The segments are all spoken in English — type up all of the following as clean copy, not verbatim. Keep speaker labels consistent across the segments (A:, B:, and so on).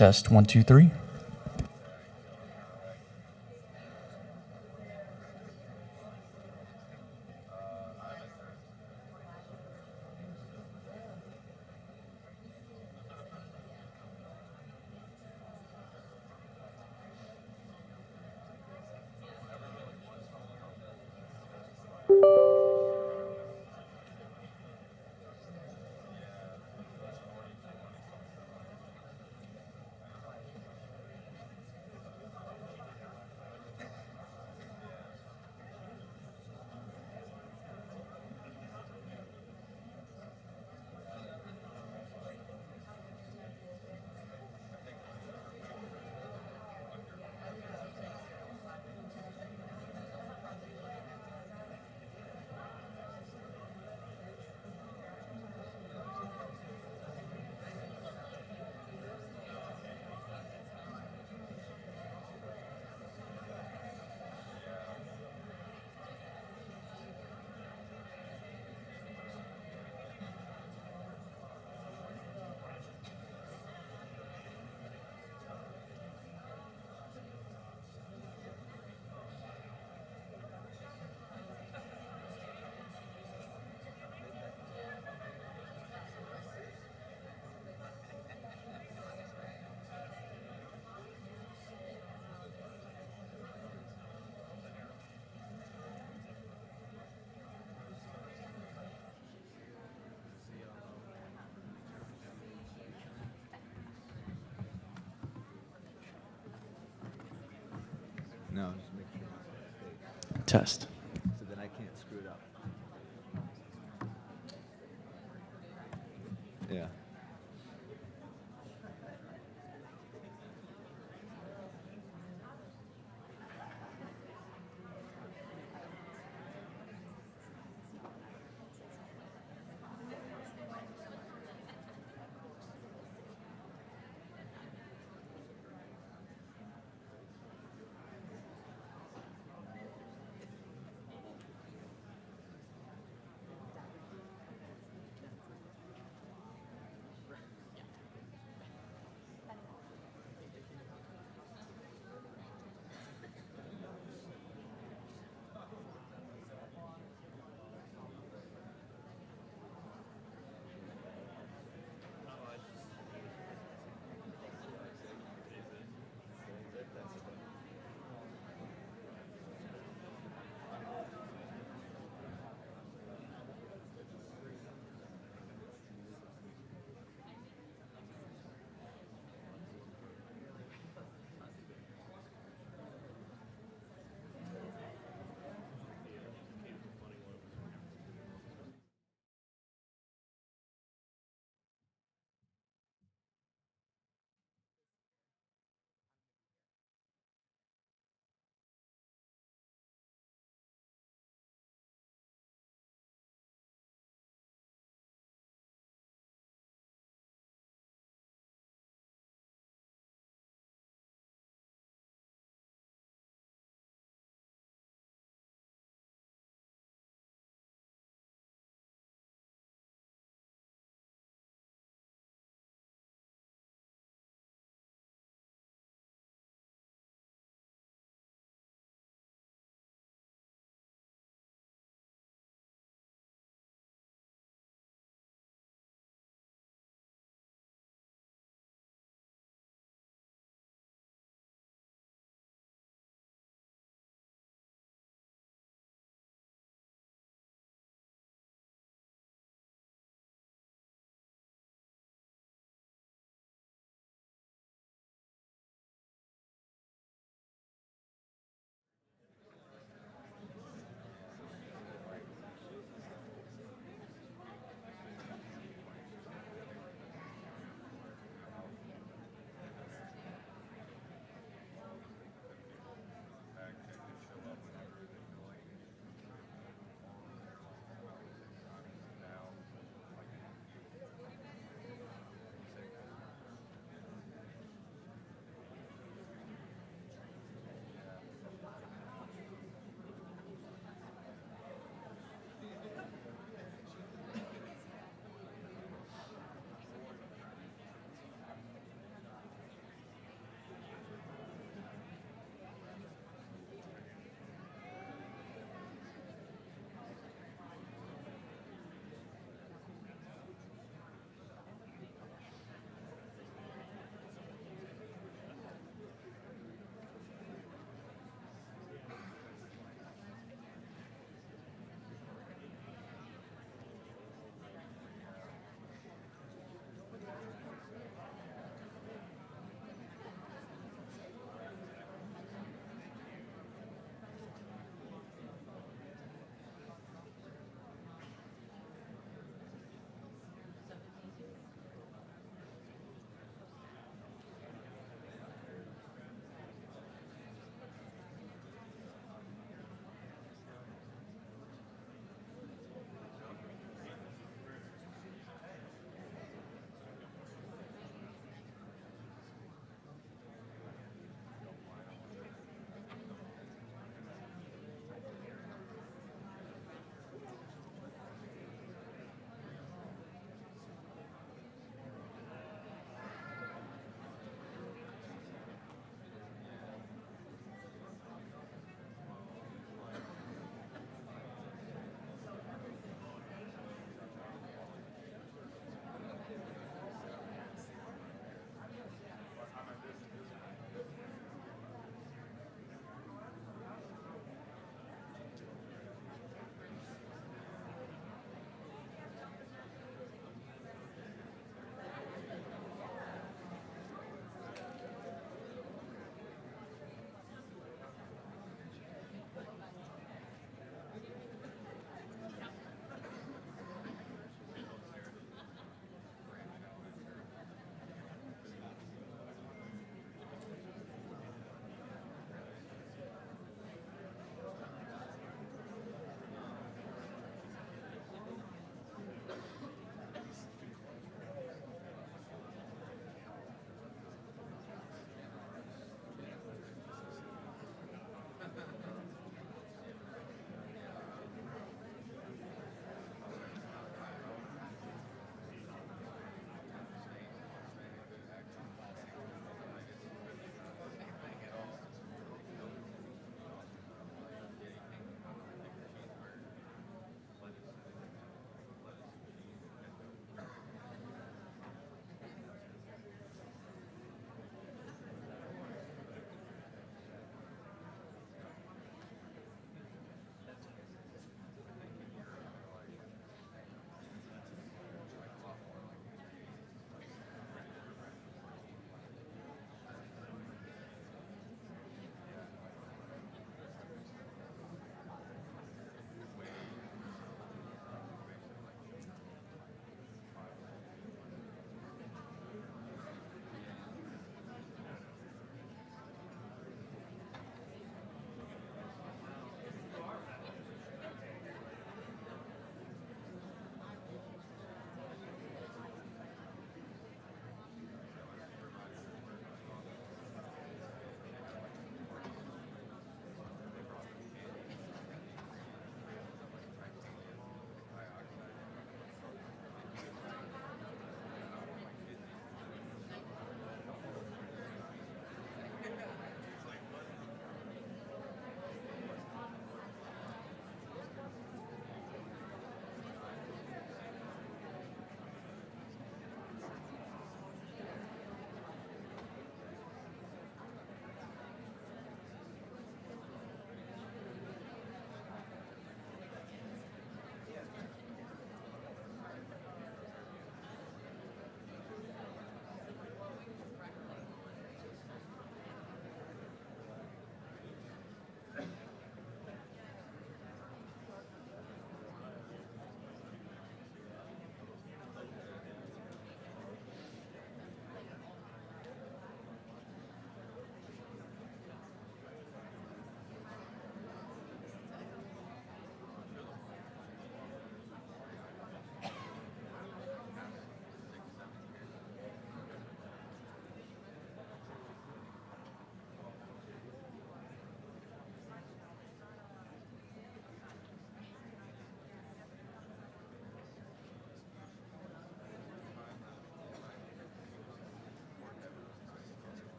A: Test 1, 2, 3.
B: No, just make sure it's not
A: Test.
B: so then I can't screw it up. Yeah.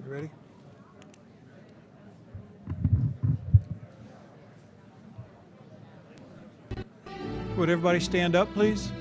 A: You ready? Would everybody stand up, please?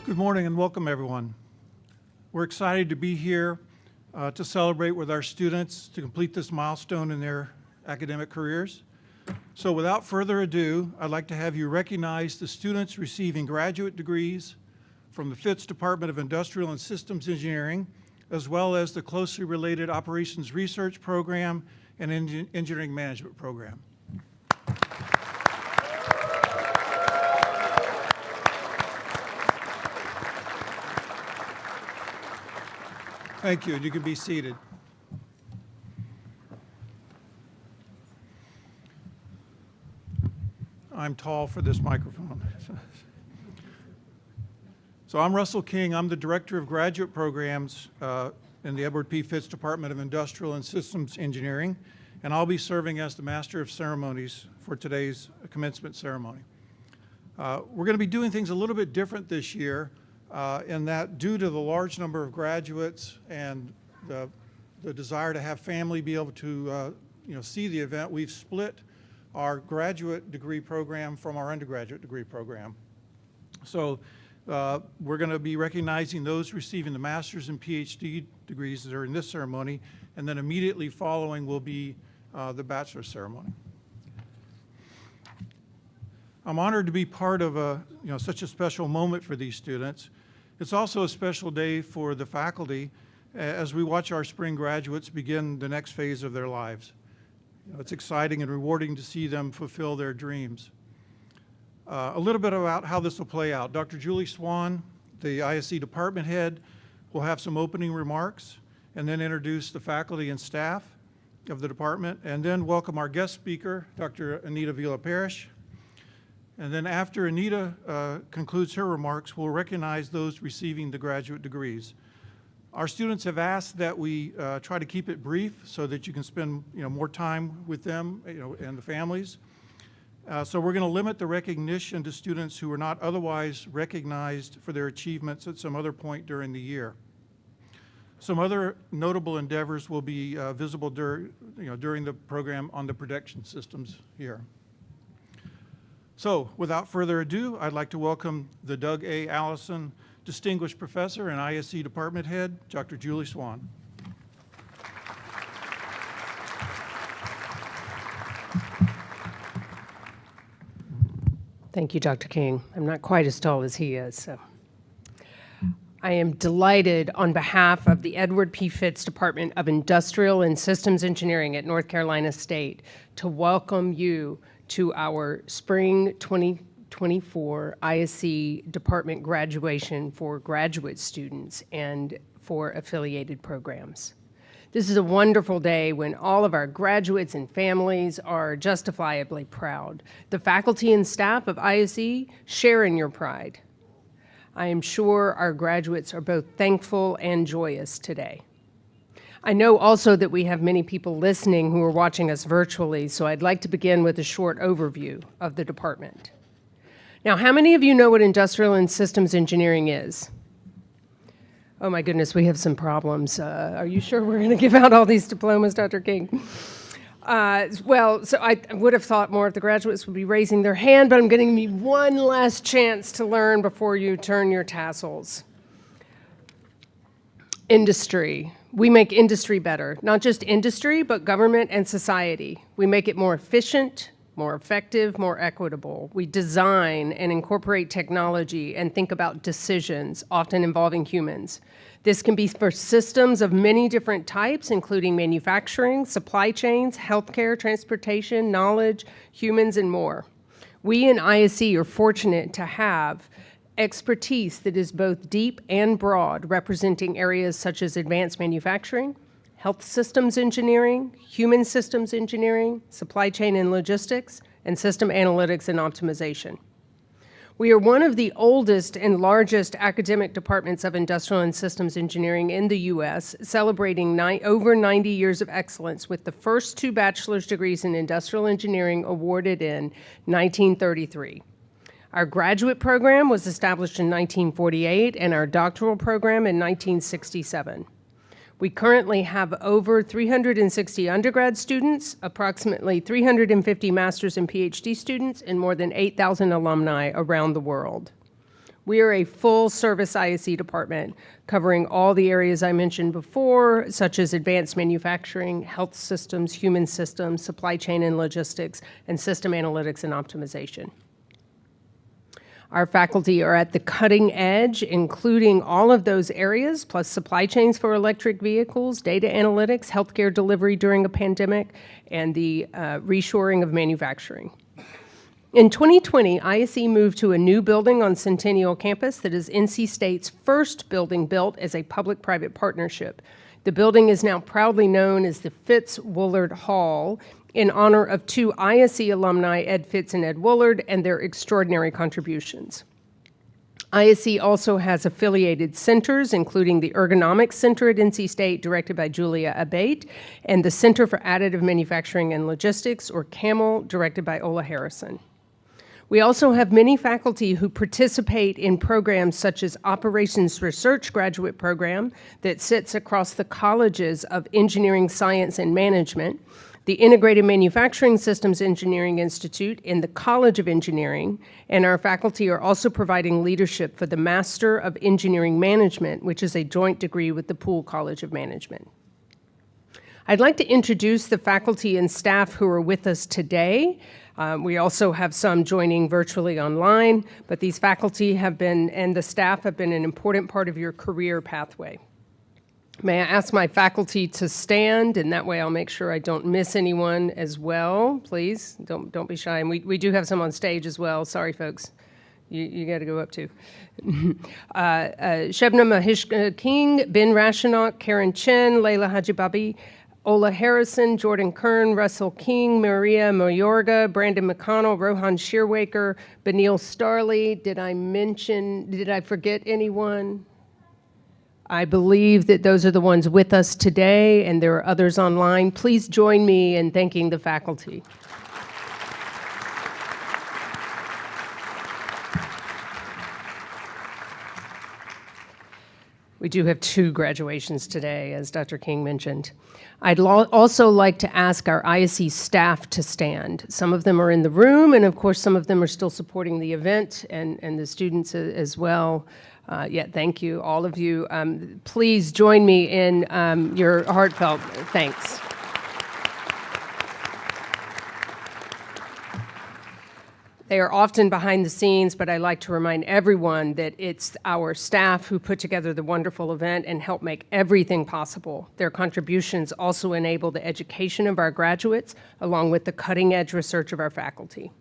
A: Good morning and welcome, everyone. We're excited to be here to celebrate with our students to complete this milestone in their academic careers. So without further ado, I'd like to have you recognize the students receiving graduate degrees from the Fitz Department of Industrial and Systems Engineering, as well as the closely related Operations Research Program and Engineering Management Program. Thank you, and you can be seated. I'm tall for this microphone. So I'm Russell King. I'm the Director of Graduate Programs in the Edward P. Fitz Department of Industrial and Systems Engineering, and I'll be serving as the Master of Ceremonies for today's commencement ceremony. We're going to be doing things a little bit different this year in that due to the large number of graduates and the desire to have family be able to see the event, we've split our graduate degree program from our undergraduate degree program. So We're going to be recognizing those receiving the master's and PhD degrees during this ceremony, and then immediately following will be the bachelor's ceremony. I'm honored to be part of such a special moment for these students. It's also a special day for the faculty as we watch our spring graduates begin the next phase of their lives. It's exciting and rewarding to see them fulfill their dreams. A little bit about how this will play out. Dr. Julie Swan, the ISE department head, will have some opening remarks and then introduce the faculty and staff of the department, and then welcome our guest speaker, Dr. Anita Villa-Parrish. And then after Anita concludes her remarks, we'll recognize those receiving the graduate degrees. Our students have asked that we try to keep it brief so that you can spend more time with them and the families. So we're going to limit the recognition to students who are not otherwise recognized for their achievements at some other point during the year. Some other notable endeavors will be visible during the program on the projection systems here. So without further ado, I'd like to welcome the Doug A. Allison Distinguished Professor and ISE Department Head, Dr. Julie Swan.
C: Thank you, Dr. King. I'm not quite as tall as he is, so. I am delighted on behalf of the Edward P. Fitts Department of Industrial and Systems Engineering at North Carolina State to welcome you to our Spring 2024 ISE Department graduation for graduate students and for affiliated programs. This is a wonderful day when all of our graduates and families are justifiably proud. The faculty and staff of ISE share in your pride. I am sure our graduates are both thankful and joyous today. I know also that we have many people listening who are watching us virtually, so I'd like to begin with a short overview of the department. Now, how many of you know what industrial and systems engineering is? Oh my goodness, we have some problems. Are you sure we're going to give out all these diplomas, Dr. King? Well, so I would have thought more of the graduates would be raising their hand, but I'm giving you one last chance to learn before you turn your tassels. Industry. We make industry better. Not just industry, but government and society. We make it more efficient, more effective, more equitable. We design and incorporate technology and think about decisions, often involving humans. This can be for systems of many different types, including manufacturing, supply chains, healthcare, transportation, knowledge, humans, and more. We in ISE are fortunate to have expertise that is both deep and broad, representing areas such as advanced manufacturing, health systems engineering, human systems engineering, supply chain and logistics, and system analytics and optimization. We are one of the oldest and largest academic departments of industrial and systems engineering in the U.S., celebrating over 90 years of excellence with the first 2 bachelor's degrees in industrial engineering awarded in 1933. Our graduate program was established in 1948 and our doctoral program in 1967. We currently have over 360 undergrad students, approximately 350 master's and PhD students, and more than 8,000 alumni around the world. We are a full-service ISE department covering all the areas I mentioned before, such as advanced manufacturing, health systems, human systems, supply chain and logistics, and system analytics and optimization. Our faculty are at the cutting edge, including all of those areas, plus supply chains for electric vehicles, data analytics, healthcare delivery during a pandemic, and the reshoring of manufacturing. In 2020, ISE moved to a new building on Centennial Campus that is NC State's first building built as a public-private partnership. The building is now proudly known as the Fitts Woolard Hall, in honor of 2 ISE alumni, Ed Fitts and Ed Woolard, and their extraordinary contributions. ISE also has affiliated centers, including the Ergonomics Center at NC State, directed by Julia Abate, and the Center for Additive Manufacturing and Logistics, or CAML, directed by Ola Harrison. We also have many faculty who participate in programs such as Operations Research Graduate Program that sits across the colleges of Engineering, Science, and Management, the Integrated Manufacturing Systems Engineering Institute in the College of Engineering, and our faculty are also providing leadership for the Master of Engineering Management, which is a joint degree with the Poole College of Management. I'd like to introduce the faculty and staff who are with us today. We also have some joining virtually online, but these faculty have been, and the staff have been an important part of your career pathway. May I ask my faculty to stand, and that way I'll make sure I don't miss anyone as well, please. Don't be shy. And we do have some on stage as well. Sorry, folks. You got to go up too. Shebna Mahish King, Ben Rashanok, Karen Chen, Layla Hajibabi, Ola Harrison, Jordan Kern, Russell King, Maria Mayorga, Brandon McConnell, Rohan Shearwaker, Benil Starley. Did I forget anyone? I believe that those are the ones with us today, and there are others online. Please join me in thanking the faculty. We do have 2 graduations today, as Dr. King mentioned. I'd also like to ask our ISE staff to stand. Some of them are in the room, and of course, some of them are still supporting the event, and the students as well. Thank you, all of you. Please join me in your heartfelt thanks. They are often behind the scenes, but I like to remind everyone that it's our staff who put together the wonderful event and help make everything possible. Their contributions also enable the education of our graduates, along with the cutting-edge research of our faculty.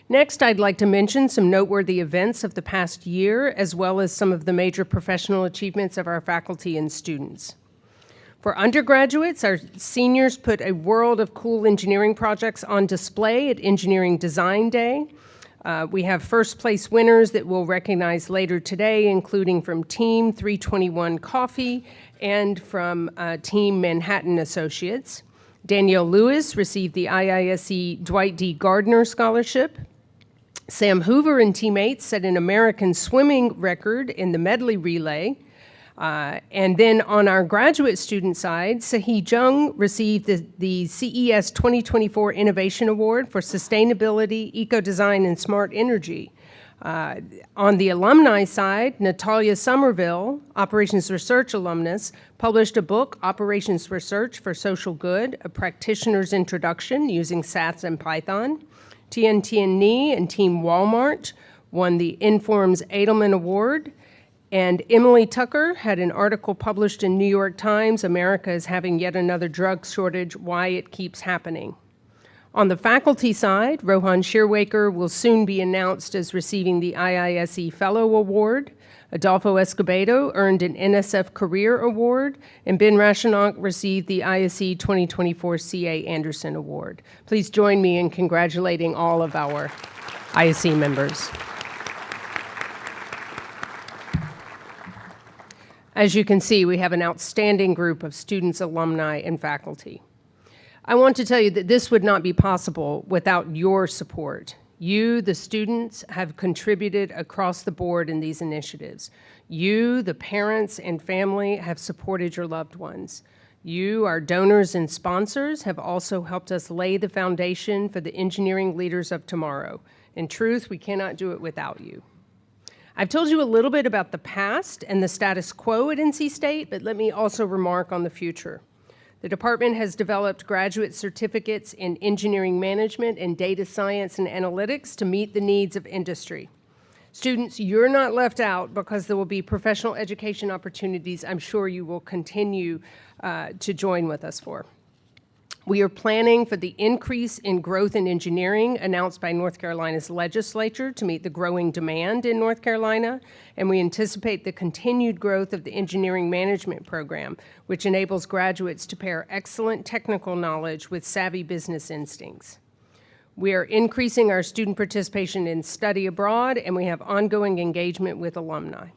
C: Next, I'd like to mention some noteworthy events of the past year, as well as some of the major professional achievements of our faculty and students. For undergraduates, our seniors put a world of cool engineering projects on display at Engineering Design Day. We have first place winners that we'll recognize later today, including from Team 321 Coffee and from Team Manhattan Associates. Danielle Lewis received the IISE Dwight D. Gardner Scholarship. Sam Hoover and teammates set an American swimming record in the medley relay. And then on our graduate student side, Sahi Jung received the CES 2024 Innovation Award for Sustainability, Eco-Design, and Smart Energy. On the alumni side, Natalia Somerville, Operations Research alumnus, published a book, Operations Research for Social Good, A Practitioner's Introduction using SAS and Python. Tien Tien Ni and Team Walmart won the Informs Edelman Award. And Emily Tucker had an article published in New York Times, America is having yet another drug shortage, why it keeps happening. On the faculty side, Rohan Shearwaker will soon be announced as receiving the IISE Fellow Award. Adolfo Escobedo earned an NSF Career Award, and Ben Rashanok received the ISE 2024 C.A. Anderson Award. Please join me in congratulating all of our ISE members. As you can see, we have an outstanding group of students, alumni, and faculty. I want to tell you that this would not be possible without your support. You, the students, have contributed across the board in these initiatives. You, the parents and family, have supported your loved ones. You, our donors and sponsors, have also helped us lay the foundation for the engineering leaders of tomorrow. In truth, we cannot do it without you. I've told you a little bit about the past and the status quo at NC State, but let me also remark on the future. The department has developed graduate certificates in engineering management and data science and analytics to meet the needs of industry. Students, you're not left out because there will be professional education opportunities I'm sure you will continue to join with us for. We are planning for the increase in growth in engineering announced by North Carolina's legislature to meet the growing demand in North Carolina, and we anticipate the continued growth of the engineering management program, which enables graduates to pair excellent technical knowledge with savvy business instincts. We are increasing our student participation in study abroad, and we have ongoing engagement with alumni.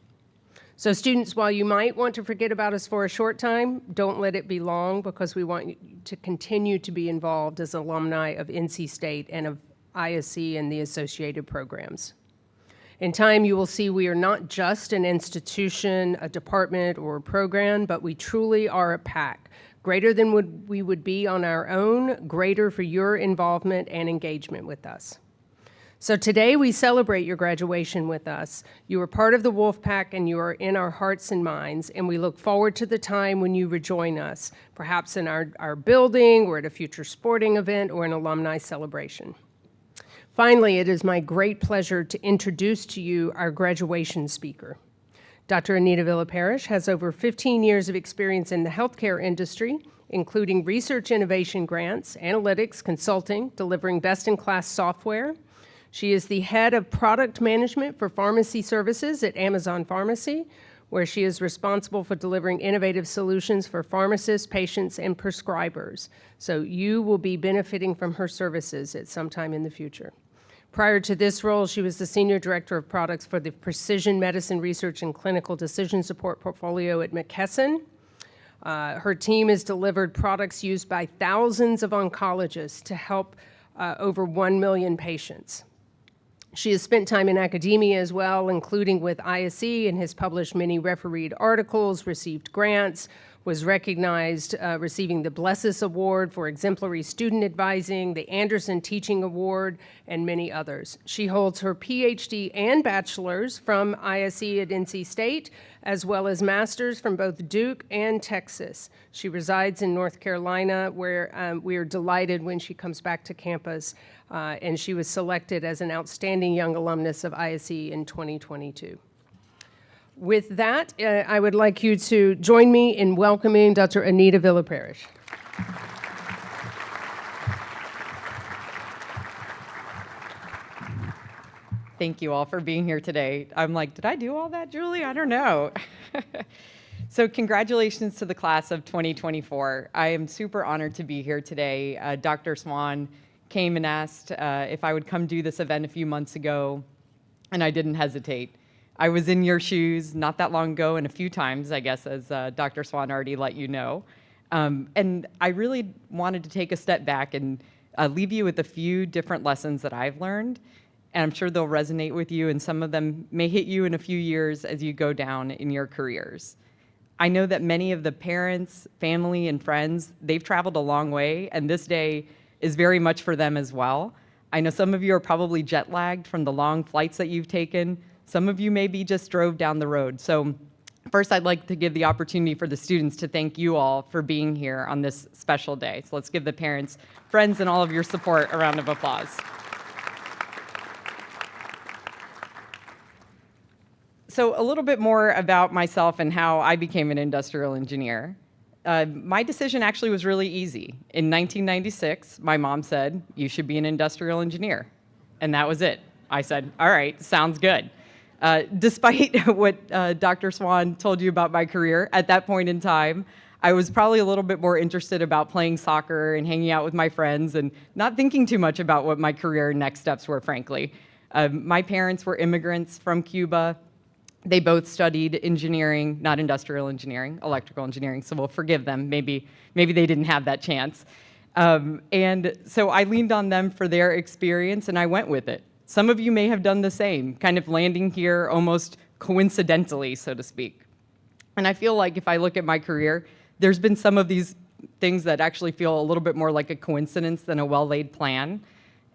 C: So students, while you might want to forget about us for a short time, don't let it be long, because we want you to continue to be involved as alumni of NC State and of ISE and the associated programs. In time, you will see we are not just an institution, a department, or a program, but we truly are a pack, greater than we would be on our own, greater for your involvement and engagement with us. So today we celebrate your graduation with us. You are part of the Wolfpack and you are in our hearts and minds, and we look forward to the time when you rejoin us, perhaps in our building or at a future sporting event or an alumni celebration. Finally, it is my great pleasure to introduce to you our graduation speaker. Dr. Anita Villa-Parrish has over 15 years of experience in the healthcare industry, including research innovation grants, analytics, consulting, delivering best-in-class software. She is the head of product management for pharmacy services at Amazon Pharmacy, where she is responsible for delivering innovative solutions for pharmacists, patients, and prescribers. So you will be benefiting from her services at some time in the future. Prior to this role, she was the Senior Director of Products for the Precision Medicine Research and Clinical Decision Support portfolio at McKesson. Her team has delivered products used by thousands of oncologists to help over 1 million patients. She has spent time in academia as well, including with ISE, and has published many refereed articles, received grants, was recognized receiving the Blesses Award for exemplary student advising, the Anderson Teaching Award, and many others. She holds her PhD and bachelor's from ISE at NC State, as well as master's from both Duke and Texas. She resides in North Carolina, where we are delighted when she comes back to campus, and she was selected as an outstanding young alumnus of ISE in 2022. With that, I would like you to join me in welcoming Dr. Anita Villa-Parrish.
D: Thank you all for being here today. I'm like, did I do all that, Julie? I don't know. So congratulations to the class of 2024. I am super honored to be here today. Dr. Swan came and asked if I would come do this event a few months ago, and I didn't hesitate. I was in your shoes not that long ago, and a few times, I guess, as Dr. Swan already let you know. And I really wanted to take a step back and leave you with a few different lessons that I've learned, and I'm sure they'll resonate with you, and some of them may hit you in a few years as you go down in your careers. I know that many of the parents, family, and friends, they've traveled a long way, and this day is very much for them as well. I know some of you are probably jet lagged from the long flights that you've taken. Some of you maybe just drove down the road. So first, I'd like to give the opportunity for the students to thank you all for being here on this special day. So let's give the parents, friends, and all of your support a round of applause. So a little bit more about myself and how I became an industrial engineer. My decision actually was really easy. In 1996, my mom said, "You should be an industrial engineer." And that was it. I said, "All right, sounds good." Despite what Dr. Swan told you about my career, at that point in time, I was probably a little bit more interested about playing soccer and hanging out with my friends and not thinking too much about what my career next steps were, frankly. My parents were immigrants from Cuba. They both studied engineering, not industrial engineering, electrical engineering, so we'll forgive them. Maybe they didn't have that chance. And so I leaned on them for their experience, and I went with it. Some of you may have done the same, kind of landing here almost coincidentally, so to speak. And I feel like if I look at my career, there's been some of these things that actually feel a little bit more like a coincidence than a well-laid plan.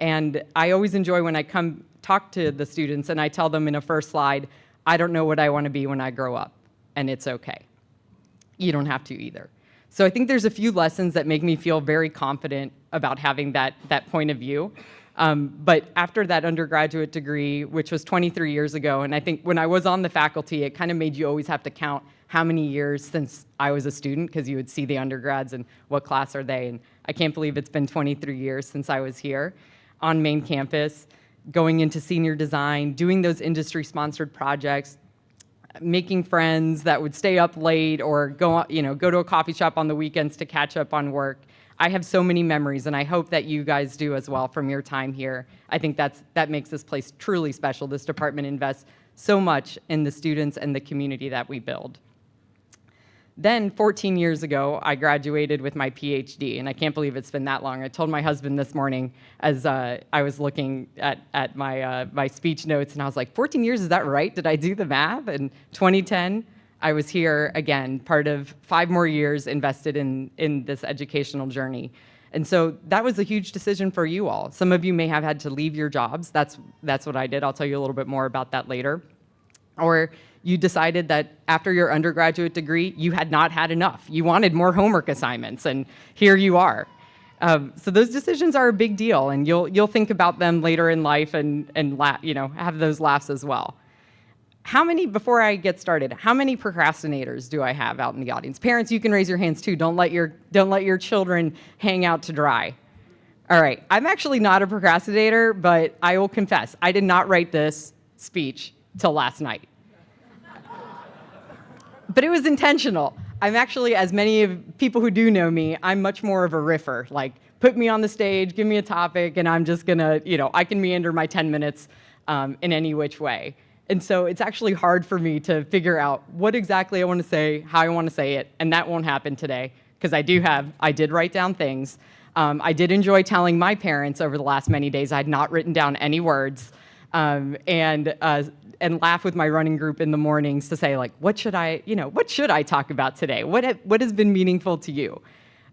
D: And I always enjoy when I come talk to the students and I tell them in a first slide, I don't know what I want to be when I grow up, and it's okay. You don't have to either. So I think there's a few lessons that make me feel very confident about having that point of view. But after that undergraduate degree, which was 23 years ago, and I think when I was on the faculty, it kind of made you always have to count how many years since I was a student, because you would see the undergrads and what class are they, and I can't believe it's been 23 years since I was here on main campus, going into senior design, doing those industry-sponsored projects, making friends that would stay up late or go to a coffee shop on the weekends to catch up on work. I have so many memories, and I hope that you guys do as well from your time here. I think that makes this place truly special. This department invests so much in the students and the community that we build. Then 14 years ago, I graduated with my PhD, and I can't believe it's been that long. I told my husband this morning as I was looking at my speech notes, and I was like, 14 years, is that right? Did I do the math? In 2010, I was here, again, part of 5 more years invested in this educational journey. And so that was a huge decision for you all. Some of you may have had to leave your jobs. That's what I did. I'll tell you a little bit more about that later. Or you decided that after your undergraduate degree, you had not had enough. You wanted more homework assignments, and here you are. So those decisions are a big deal, and you'll think about them later in life and have those laughs as well. Before I get started, how many procrastinators do I have out in the audience? Parents, you can raise your hands too. Don't let your children hang out to dry. All right, I'm actually not a procrastinator, but I will confess, I did not write this speech till last night. But it was intentional. I'm actually, as many of people who do know me, I'm much more of a riffer. Like, put me on the stage, give me a topic, and I'm just gonna, I can meander my 10 minutes in any which way. And so it's actually hard for me to figure out what exactly I want to say, how I want to say it, and that won't happen today, because I did write down things. I did enjoy telling my parents over the last many days I had not written down any words, and laugh with my running group in the mornings to say, like, what should I talk about today? What has been meaningful to you?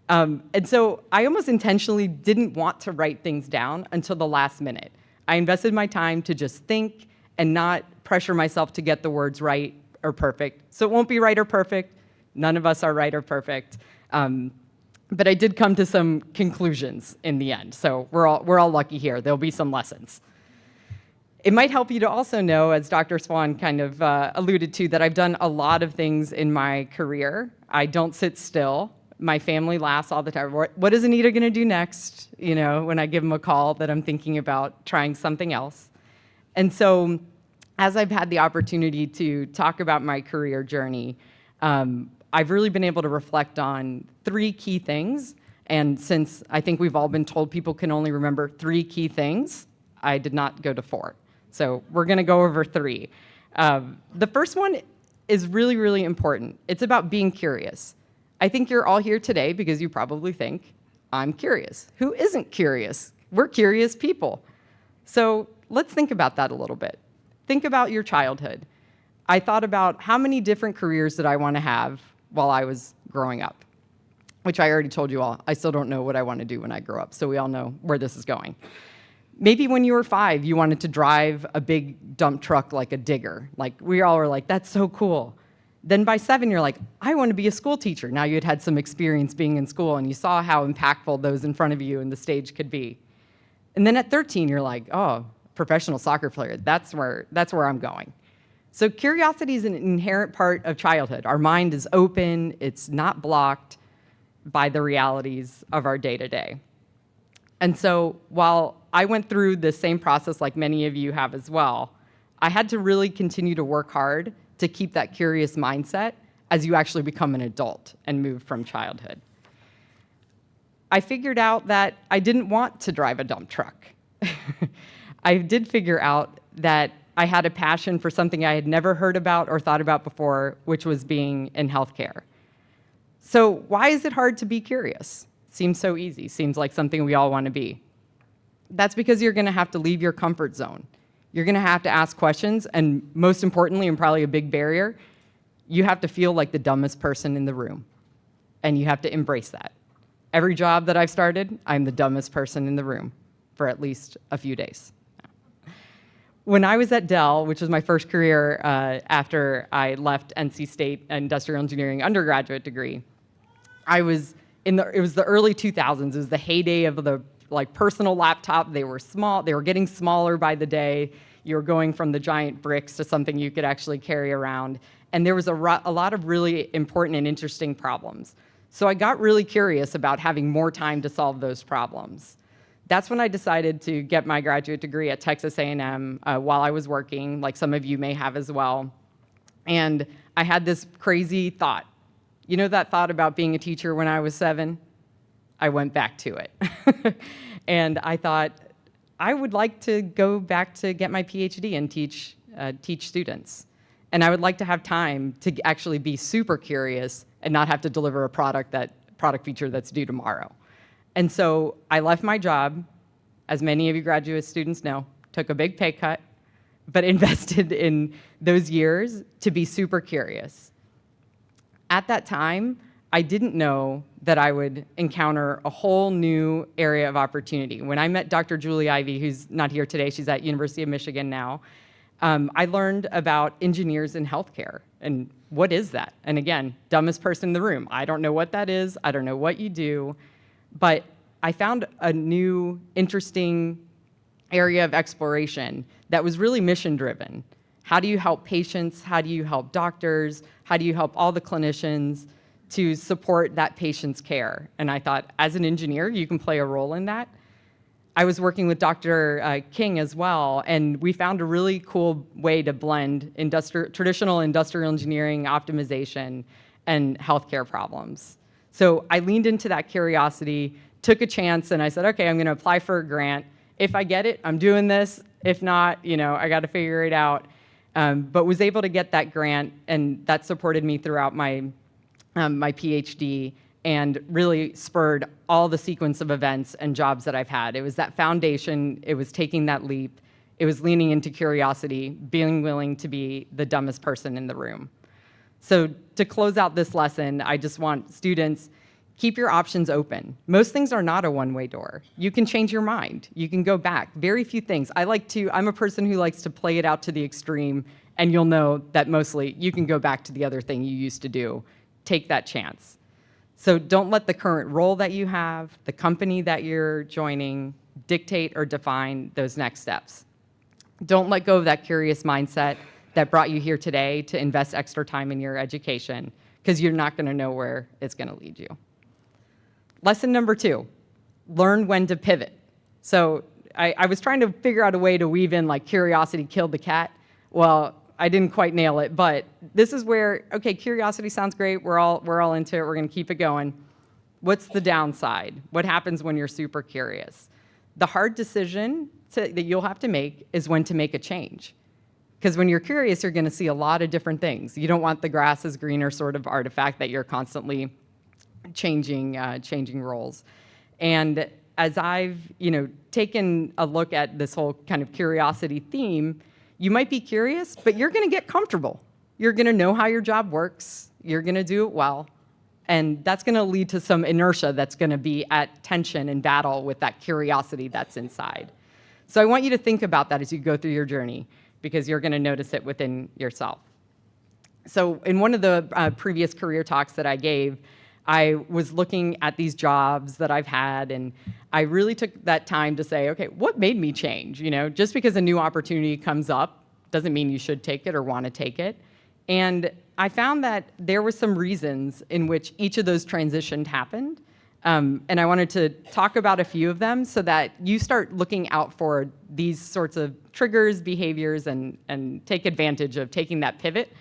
D: And so I almost intentionally didn't want to write things down until the last minute. I invested my time to just think and not pressure myself to get the words right or perfect. So it won't be right or perfect. None of us are right or perfect. But I did come to some conclusions in the end. So we're all lucky here. There'll be some lessons. It might help you to also know, as Dr. Swan kind of alluded to, that I've done a lot of things in my career. I don't sit still. My family laughs all the time. What is Anita going to do next? When I give them a call that I'm thinking about trying something else. And so as I've had the opportunity to talk about my career journey, I've really been able to reflect on 3 key things. And since I think we've all been told people can only remember 3 key things, I did not go to 4. So we're going to go over 3. The first one is really, really important. It's about being curious. I think you're all here today because you probably think, I'm curious. Who isn't curious? We're curious people. So let's think about that a little bit. Think about your childhood. I thought about how many different careers did I want to have while I was growing up, which I already told you all. I still don't know what I want to do when I grow up, so we all know where this is going. Maybe when you were 5, you wanted to drive a big dump truck like a digger. Like, we all were like, that's so cool. Then by 7, you're like, I want to be a school teacher. Now you'd had some experience being in school, and you saw how impactful those in front of you and the stage could be. And then at 13, you're like, oh, professional soccer player, that's where I'm going. So curiosity is an inherent part of childhood. Our mind is open, it's not blocked by the realities of our day-to-day. And so while I went through the same process like many of you have as well, I had to really continue to work hard to keep that curious mindset as you actually become an adult and move from childhood. I figured out that I didn't want to drive a dump truck. I did figure out that I had a passion for something I had never heard about or thought about before, which was being in healthcare. So why is it hard to be curious? Seems so easy, seems like something we all want to be. That's because you're going to have to leave your comfort zone. You're going to have to ask questions, and most importantly, and probably a big barrier, you have to feel like the dumbest person in the room, and you have to embrace that. Every job that I've started, I'm the dumbest person in the room for at least a few days. When I was at Dell, which was my first career after I left NC State Industrial Engineering undergraduate degree, it was the early 2000s. It was the heyday of the personal laptop. They were small. They were getting smaller by the day. You were going from the giant bricks to something you could actually carry around. And there was a lot of really important and interesting problems. So I got really curious about having more time to solve those problems. That's when I decided to get my graduate degree at Texas A&M while I was working, like some of you may have as well. And I had this crazy thought. You know that thought about being a teacher when I was 7? I went back to it. And I thought, I would like to go back to get my PhD and teach students. And I would like to have time to actually be super curious and not have to deliver a product feature that's due tomorrow. And so I left my job, as many of you graduate students know, took a big pay cut, but invested in those years to be super curious. At that time, I didn't know that I would encounter a whole new area of opportunity. When I met Dr. Julie Ivey, who's not here today, she's at University of Michigan now, I learned about engineers in healthcare. And what is that? And again, dumbest person in the room. I don't know what that is. I don't know what you do. But I found a new, interesting area of exploration that was really mission-driven. How do you help patients? How do you help doctors? How do you help all the clinicians to support that patient's care? And I thought, as an engineer, you can play a role in that. I was working with Dr. King as well, and we found a really cool way to blend traditional industrial engineering optimization and healthcare problems. So I leaned into that curiosity, took a chance, and I said, okay, I'm going to apply for a grant. If I get it, I'm doing this. If not, I got to figure it out. But was able to get that grant, and that supported me throughout my PhD and really spurred all the sequence of events and jobs that I've had. It was that foundation. It was taking that leap. It was leaning into curiosity, being willing to be the dumbest person in the room. So to close out this lesson, I just want students, keep your options open. Most things are not a one-way door. You can change your mind. You can go back. Very few things. I'm a person who likes to play it out to the extreme, and you'll know that mostly you can go back to the other thing you used to do. Take that chance. So don't let the current role that you have, the company that you're joining, dictate or define those next steps. Don't let go of that curious mindset that brought you here today to invest extra time in your education, because you're not going to know where it's going to lead you. Lesson number 2, learn when to pivot. So I was trying to figure out a way to weave in like curiosity killed the cat. Well, I didn't quite nail it, but this is where, okay, curiosity sounds great. We're all into it. We're going to keep it going. What's the downside? What happens when you're super curious? The hard decision that you'll have to make is when to make a change. Because when you're curious, you're going to see a lot of different things. You don't want the grass is greener sort of artifact that you're constantly changing roles. And as I've taken a look at this whole kind of curiosity theme, you might be curious, but you're going to get comfortable. You're going to know how your job works. You're going to do it well. And that's going to lead to some inertia that's going to be at tension and battle with that curiosity that's inside. So I want you to think about that as you go through your journey, because you're going to notice it within yourself. So in one of the previous career talks that I gave, I was looking at these jobs that I've had, and I really took that time to say, okay, what made me change? Just because a new opportunity comes up doesn't mean you should take it or want to take it. And I found that there were some reasons in which each of those transitions happened. And I wanted to talk about a few of them so that you start looking out for these sorts of triggers, behaviors, and take advantage of taking that pivot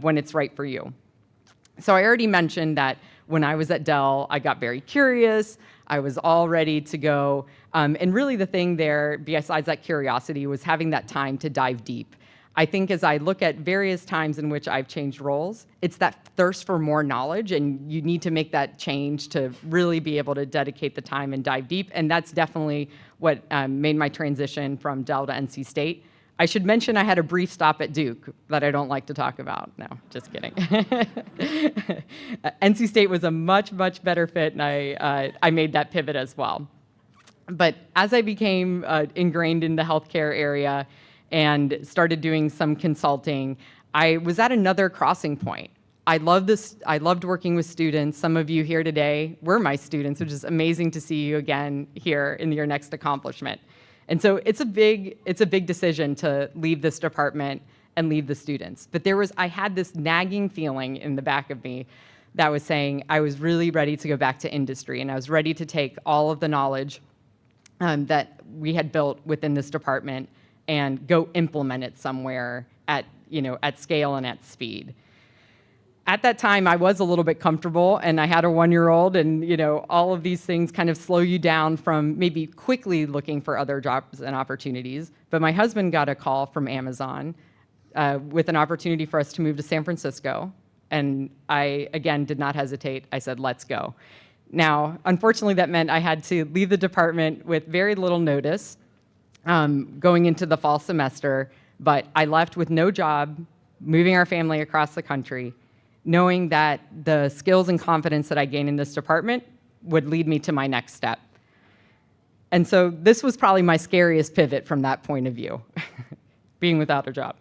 D: when it's right for you. So I already mentioned that when I was at Dell, I got very curious. I was all ready to go. And really the thing there, besides that curiosity, was having that time to dive deep. I think as I look at various times in which I've changed roles, it's that thirst for more knowledge, and you need to make that change to really be able to dedicate the time and dive deep. And that's definitely what made my transition from Dell to NC State. I should mention I had a brief stop at Duke that I don't like to talk about. No, just kidding. NC State was a much, much better fit, and I made that pivot as well. But as I became ingrained in the healthcare area and started doing some consulting, I was at another crossing point. I loved working with students. Some of you here today were my students, which is amazing to see you again here in your next accomplishment. And so it's a big decision to leave this department and leave the students. But I had this nagging feeling in the back of me that was saying I was really ready to go back to industry, and I was ready to take all of the knowledge that we had built within this department and go implement it somewhere at scale and at speed. At that time, I was a little bit comfortable, and I had a 1-year-old, and all of these things kind of slow you down from maybe quickly looking for other jobs and opportunities. But my husband got a call from Amazon with an opportunity for us to move to San Francisco, and I, again, did not hesitate. I said, let's go. Now, unfortunately, that meant I had to leave the department with very little notice going into the fall semester, but I left with no job, moving our family across the country. knowing that the skills and confidence that I gained in this department would lead me to my next step. And so this was probably my scariest pivot from that point of view, being without a job.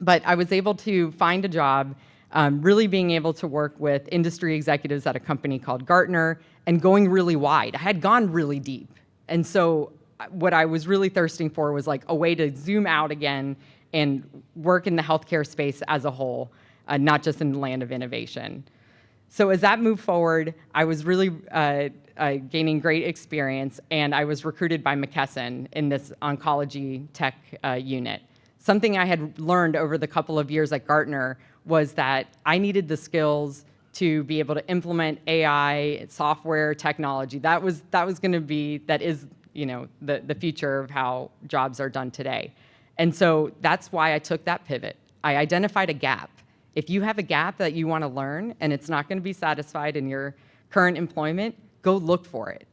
D: But I was able to find a job, really being able to work with industry executives at a company called Gartner and going really wide. I had gone really deep. And so what I was really thirsting for was like a way to zoom out again and work in the healthcare space as a whole, not just in the land of innovation. So as that moved forward, I was really gaining great experience, and I was recruited by McKesson in this oncology tech unit. Something I had learned over the couple of years at Gartner was that I needed the skills to be able to implement AI, software, technology. That is, the future of how jobs are done today. And so that's why I took that pivot. I identified a gap. If you have a gap that you want to learn and it's not going to be satisfied in your current employment, go look for it.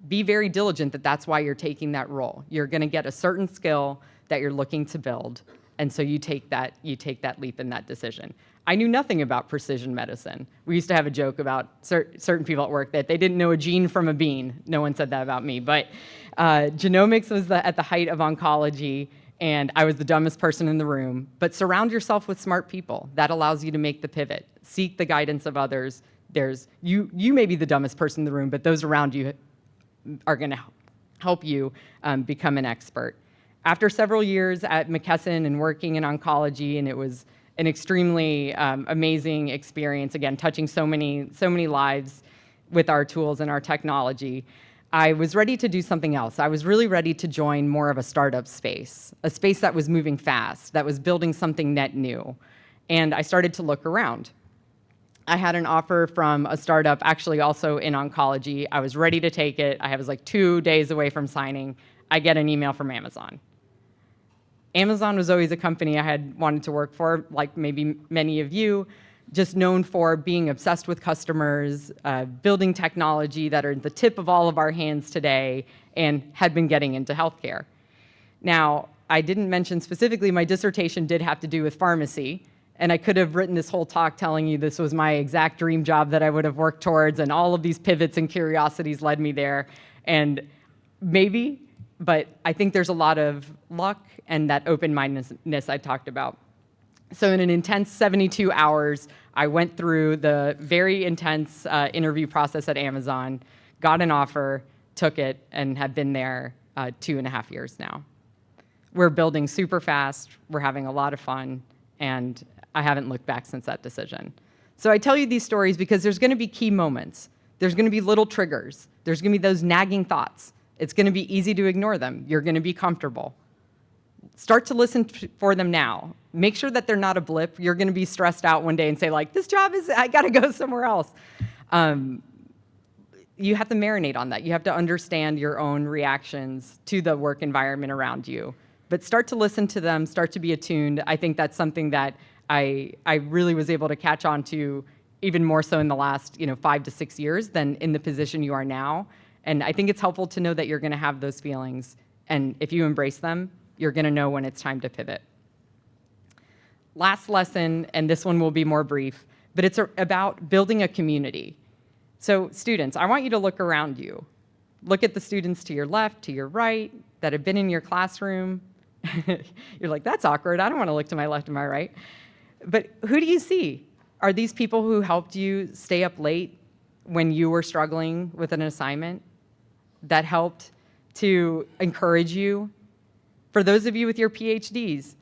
D: Be very diligent that that's why you're taking that role. You're going to get a certain skill that you're looking to build, and so you take that leap in that decision. I knew nothing about precision medicine. We used to have a joke about certain people at work that they didn't know a gene from a bean. No one said that about me, but genomics was at the height of oncology, and I was the dumbest person in the room. But surround yourself with smart people. That allows you to make the pivot. Seek the guidance of others. You may be the dumbest person in the room, but those around you are going to help you become an expert. After several years at McKesson and working in oncology, and it was an extremely amazing experience, again, touching so many lives with our tools and our technology, I was ready to do something else. I was really ready to join more of a startup space, a space that was moving fast, that was building something net new. And I started to look around. I had an offer from a startup, actually also in oncology. I was ready to take it. I was like 2 days away from signing. I get an email from Amazon. Amazon was always a company I had wanted to work for, like maybe many of you, just known for being obsessed with customers, building technology that are at the tip of all of our hands today, and had been getting into healthcare. Now, I didn't mention specifically my dissertation did have to do with pharmacy, and I could have written this whole talk telling you this was my exact dream job that I would have worked towards, and all of these pivots and curiosities led me there. And maybe, but I think there's a lot of luck and that open-mindedness I talked about. So in an intense 72 hours, I went through the very intense interview process at Amazon, got an offer, took it, and have been there 2.5 years now. We're building super fast, we're having a lot of fun, and I haven't looked back since that decision. So I tell you these stories because there's going to be key moments. There's going to be little triggers. There's going to be those nagging thoughts. It's going to be easy to ignore them. You're going to be comfortable. Start to listen for them now. Make sure that they're not a blip. You're going to be stressed out one day and say, like, this job I got to go somewhere else. You have to marinate on that. You have to understand your own reactions to the work environment around you. But start to listen to them, start to be attuned. I think that's something that I really was able to catch on to even more so in the last 5 to 6 years than in the position you are now. And I think it's helpful to know that you're going to have those feelings. And if you embrace them, you're going to know when it's time to pivot. Last lesson, and this one will be more brief, but it's about building a community. So students, I want you to look around you. Look at the students to your left, to your right, that have been in your classroom. You're like, that's awkward. I don't want to look to my left and my right. But who do you see? Are these people who helped you stay up late when you were struggling with an assignment? That helped to encourage you? For those of you with your PhDs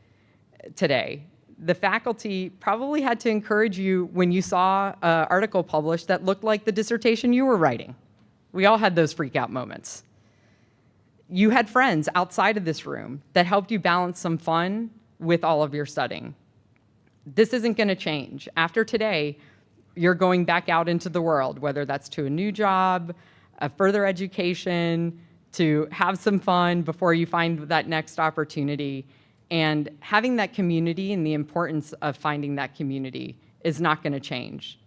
D: today, the faculty probably had to encourage you when you saw an article published that looked like the dissertation you were writing. We all had those freak out moments. You had friends outside of this room that helped you balance some fun with all of your studying. This isn't going to change. After today, you're going back out into the world, whether that's to a new job, a further education, to have some fun before you find that next opportunity. And having that community and the importance of finding that community is not going to change.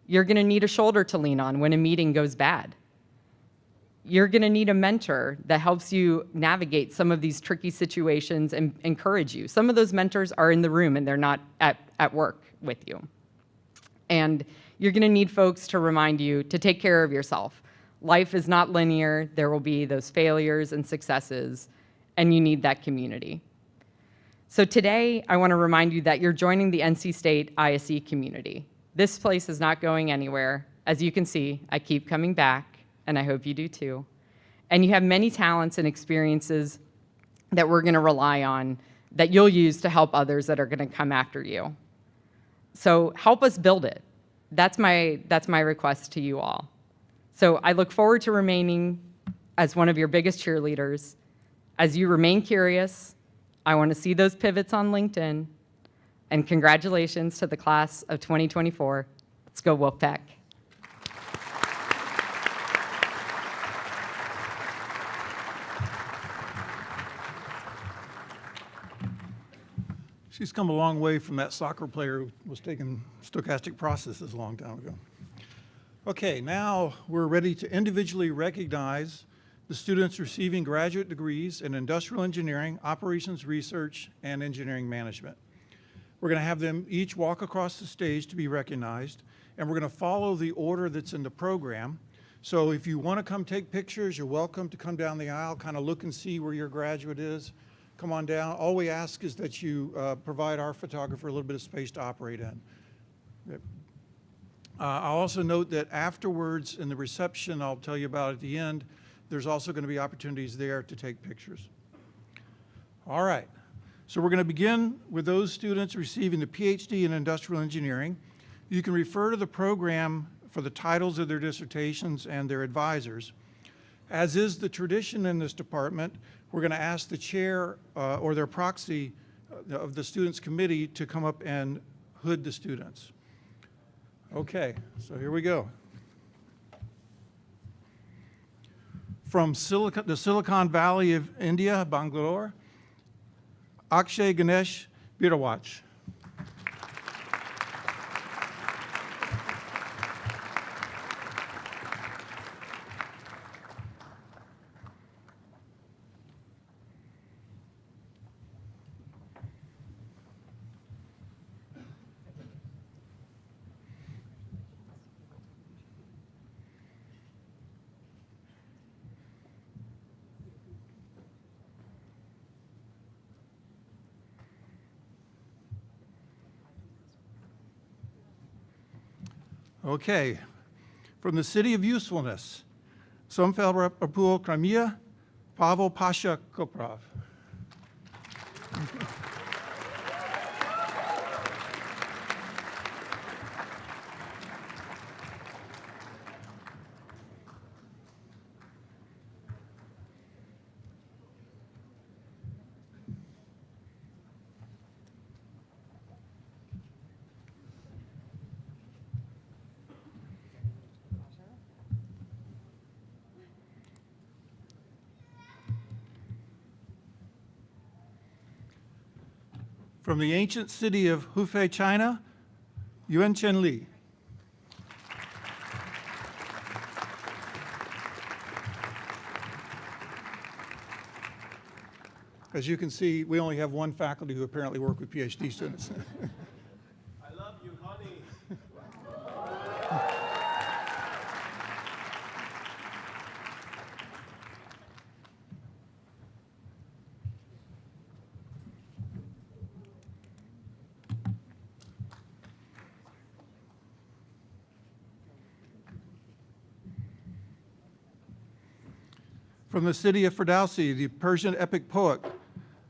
D: You're going to need a shoulder to lean on when a meeting goes bad. You're going to need a mentor that helps you navigate some of these tricky situations and encourage you. Some of those mentors are in the room and they're not at work with you. And you're going to need folks to remind you to take care of yourself. Life is not linear. There will be those failures and successes, and you need that community. So today, I want to remind you that you're joining the NC State ISE community. This place is not going anywhere. As you can see, I keep coming back, and I hope you do too. And you have many talents and experiences that we're going to rely on that you'll use to help others that are going to come after you. So help us build it. That's my request to you all. So I look forward to remaining as one of your biggest cheerleaders. As you remain curious, I want to see those pivots on LinkedIn. And congratulations to the class of 2024. Let's go Wolfpack.
A: She's come a long way from that soccer player who was taking stochastic processes a long time ago. Okay, now we're ready to individually recognize the students receiving graduate degrees in industrial engineering, operations research, and engineering management. We're going to have them each walk across the stage to be recognized, and we're going to follow the order that's in the program. So if you want to come take pictures, you're welcome to come down the aisle, kind of look and see where your graduate is. Come on down. All we ask is that you provide our photographer a little bit of space to operate in. I'll also note that afterwards in the reception, I'll tell you about at the end, there's also going to be opportunities there to take pictures. All right. So we're going to begin with those students receiving the PhD in industrial engineering. You can refer to the program for the titles of their dissertations and their advisors. As is the tradition in this department, we're going to ask the chair or their proxy of the students committee to come up and hood the students. Okay, so here we go. From the Silicon Valley of India, Bangalore, Akshay Ganesh Birawach. Okay, from the City of Usefulness, Somfel Apul Crimea, Pavel Pasha Koprov. From the ancient city of Hufei, China, Yuanchen Li. As you can see, we only have one faculty who apparently work with PhD students.
E: I love you, honey.
A: From the city of Ferdowsi, the Persian epic poet,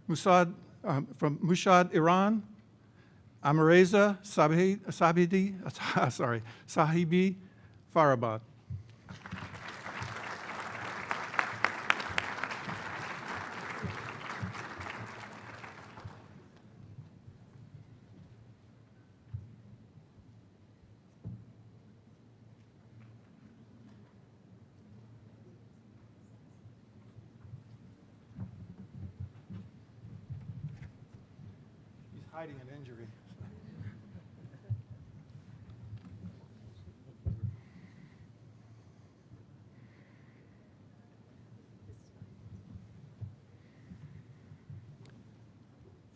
A: from Mushad, Iran, Amareza Sahibi Farabad. Hiding an injury.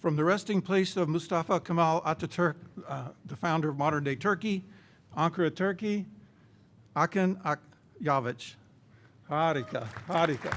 A: From the resting place of Mustafa Kemal Ataturk, the founder of modern-day Turkey, Ankara, Turkey, Akin Akyavic. Harika, harika.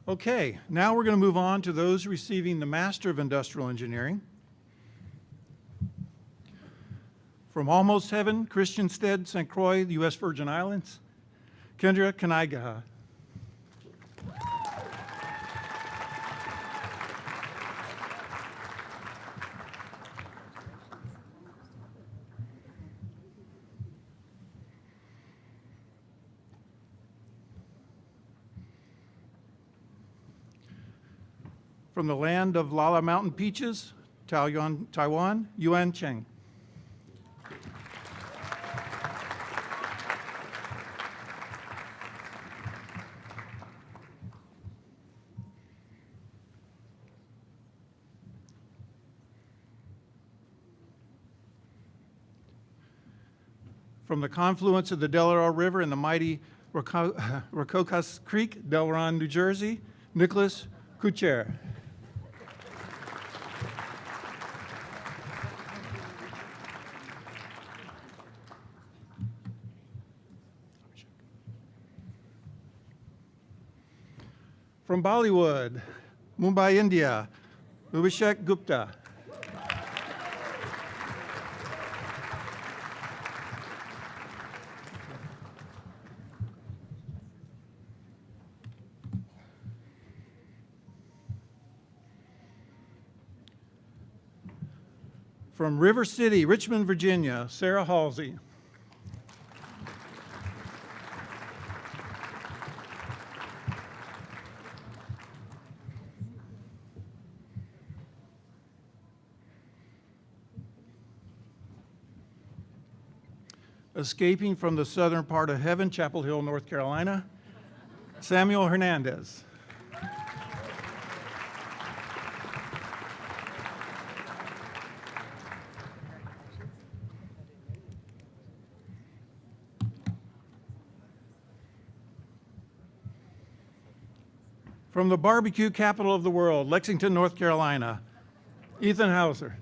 A: Okay, now we're going to move on to those receiving the Master of Industrial Engineering. From Almost Heaven, Christiansted, St. Croix, the U.S. Virgin Islands, Kendra Kanaigaha. From the land of Lala Mountain Peaches, Taiwan, Yuan Cheng. From the confluence of the Delaware River and the mighty Rococas Creek, Delron, New Jersey, Nicholas Kucher. From Bollywood, Mumbai, India, Abhishek Gupta. From River City, Richmond, Virginia, Sarah Halsey. Escaping from the southern part of heaven, Chapel Hill, North Carolina, Samuel Hernandez. From the barbecue capital of the world, Lexington, North Carolina, Ethan Hauser.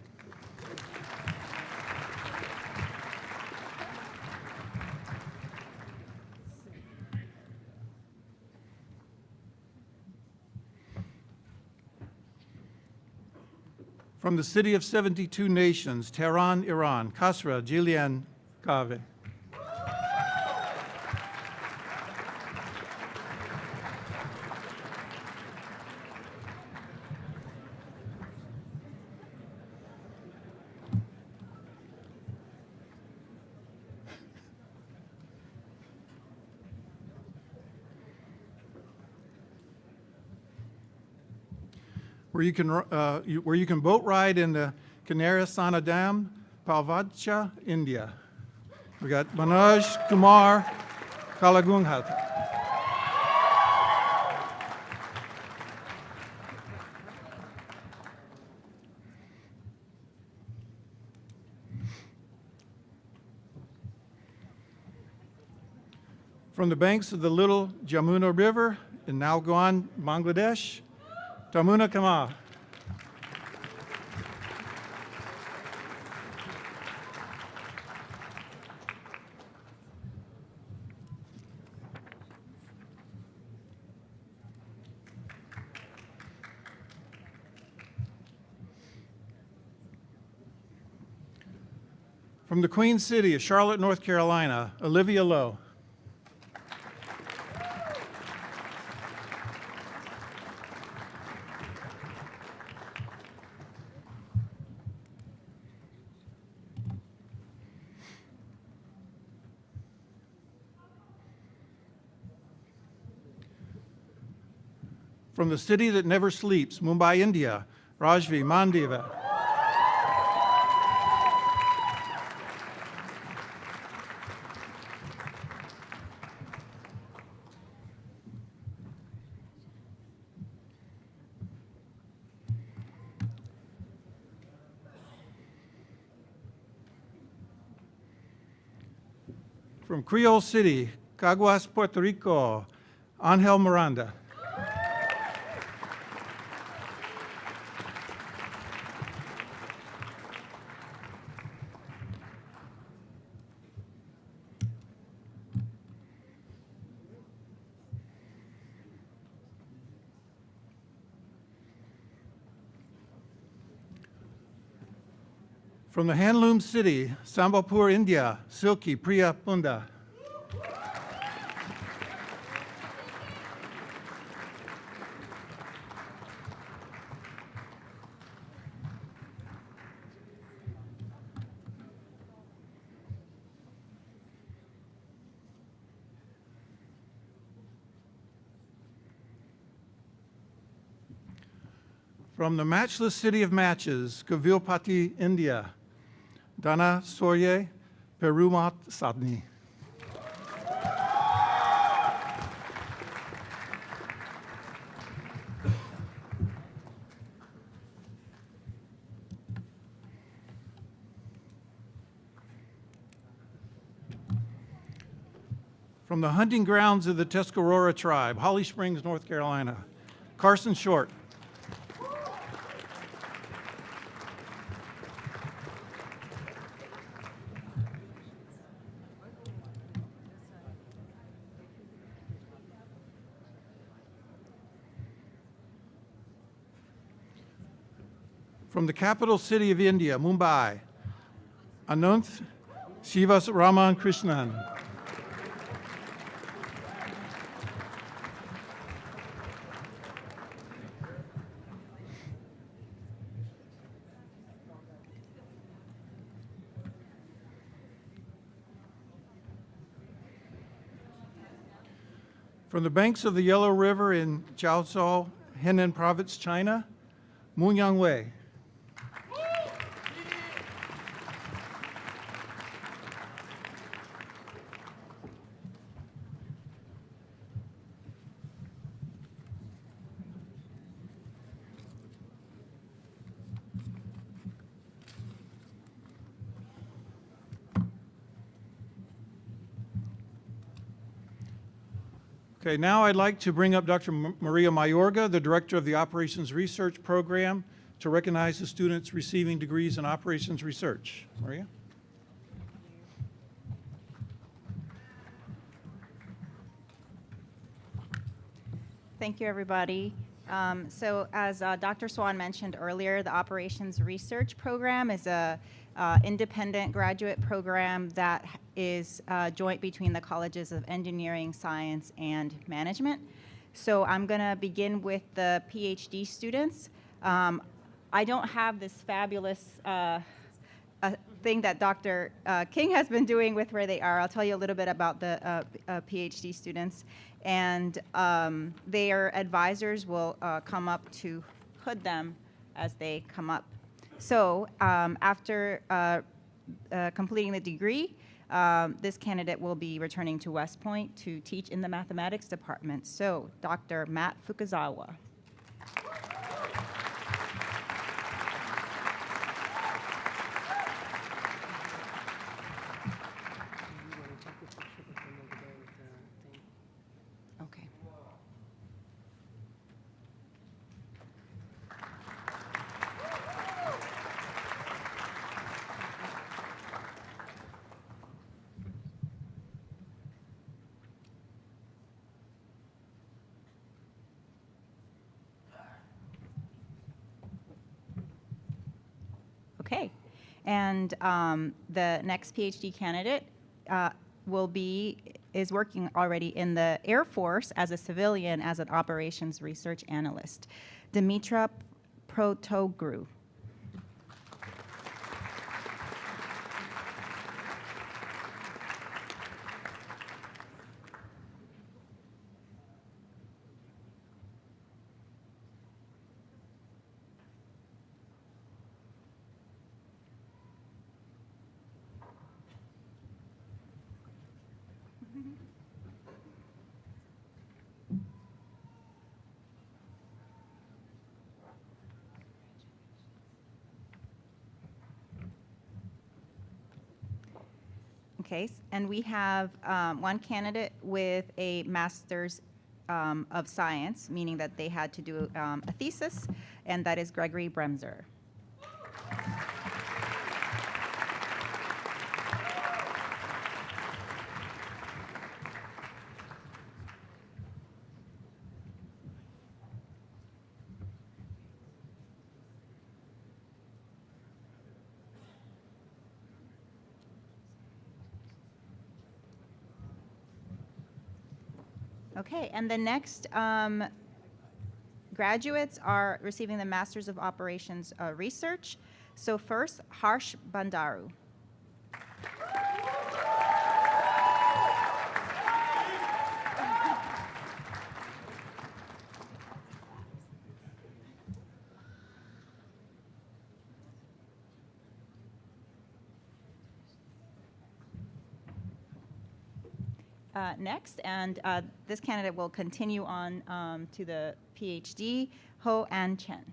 A: From the city of 72 nations, Tehran, Iran, Kasra Jilian Kaveh. Where you can boat ride in the Kanara Dam, Palvacha, India. We got Manoj Kumar Kalagunghat. From the banks of the Little Jamuna River in Nalgaon, Bangladesh, Tamuna Kamal. From the Queen City of Charlotte, North Carolina, Olivia Lowe. From the city that never sleeps, Mumbai, India, Rajvi Mandiva. From Creole City, Caguas, Puerto Rico, Angel Miranda. From the Handloom City, Sambapur, India, Silky Priya Punda. From the matchless city of matches, Kavilpati, India, Dana Soye Perumat Sadni. From the hunting grounds of the Tuscarora tribe, Holly Springs, North Carolina, Carson Short. From the capital city of India, Mumbai, Ananth Shivas Raman Krishnan. From the banks of the Yellow River in Chaozhou, Henan Province, China, Munyang Wei. Okay, now I'd like to bring up Dr. Maria Mayorga, the Director of the Operations Research Program, to recognize the students receiving degrees in Operations Research. Maria?
F: Thank you, everybody. So as Dr. Swan mentioned earlier, the Operations Research Program is a independent graduate program that is joint between the Colleges of Engineering, Science, and Management. So I'm going to begin with the PhD students. I don't have this fabulous thing that Dr. King has been doing with where they are. I'll tell you a little bit about the PhD students. And their advisors will come up to hood them as they come up. So after completing the degree, this candidate will be returning to West Point to teach in the mathematics department. So Dr. Matt Fukuzawa. Okay. Okay, and the next PhD candidate is working already in the Air Force as a civilian as an operations research analyst, Dimitra Protogru. Okay, and we have one candidate with a Master's of Science, meaning that they had to do a thesis, and that is Gregory Bremser. Okay, and the next graduates are receiving the Masters of Operations Research. So first, Harsh Bandaru. Next, and this candidate will continue on to the PhD, Ho An Chen.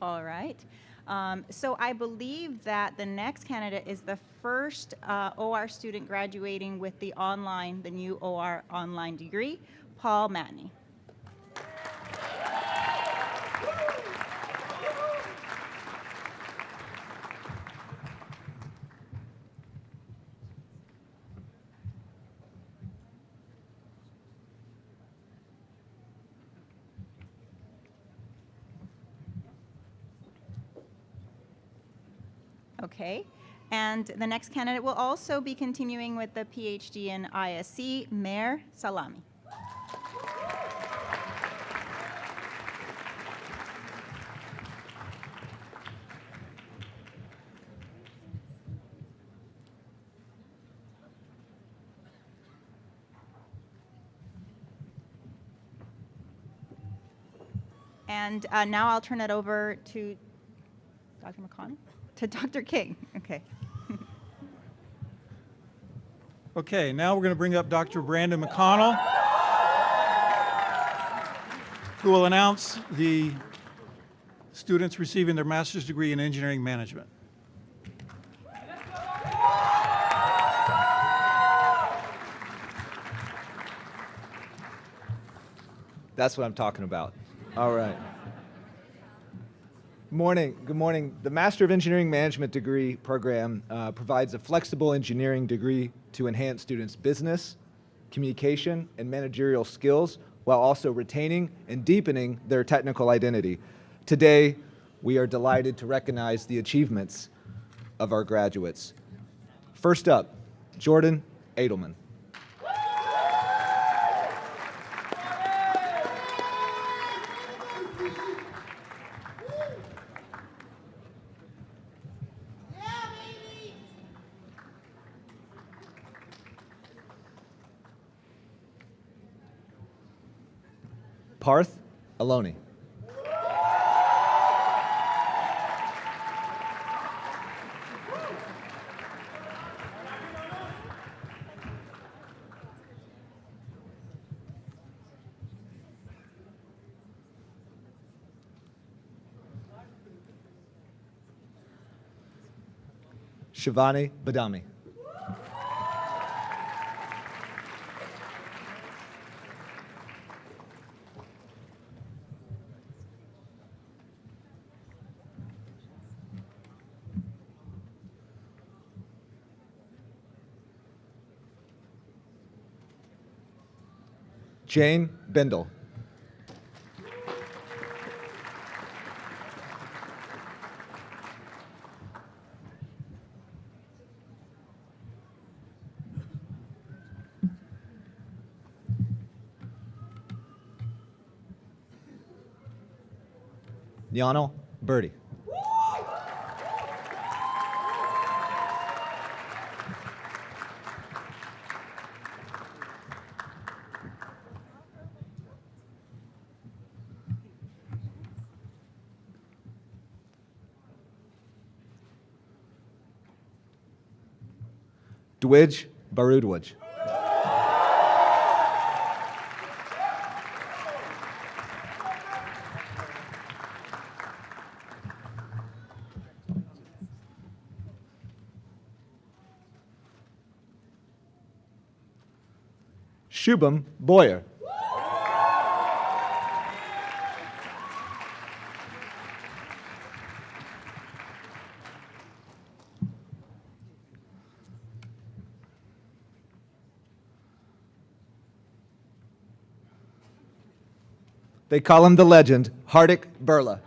F: All right. So I believe that the next candidate is the first OR student graduating with the new OR online degree, Paul Matney. Okay, and the next candidate will also be continuing with the PhD in ISE, Mer Salami. And now I'll turn it over to Dr. McConnell? To Dr. King, okay.
A: Okay, now we're going to bring up Dr. Brandon McConnell, who will announce the students receiving their master's degree in engineering management.
B: That's what I'm talking about. All right. Good morning. The Master of Engineering Management degree program provides a flexible engineering degree to enhance students' business, communication, and managerial skills while also retaining and deepening their technical identity. Today, we are delighted to recognize the achievements of our graduates. First up, Jordan Edelman. Parth Aloni. Shivani Badami. Jane Bendel. Yano Birdie. Dwij Barudwaj. Shubham Boyer. They call him the legend, Hardik Birla.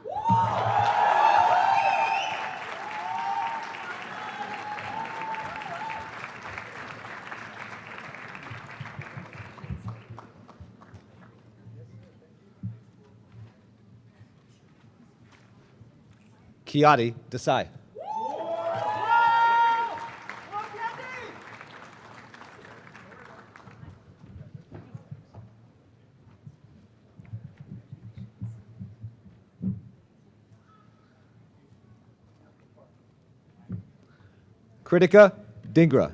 B: Kiati Desai. Kritika Dingra.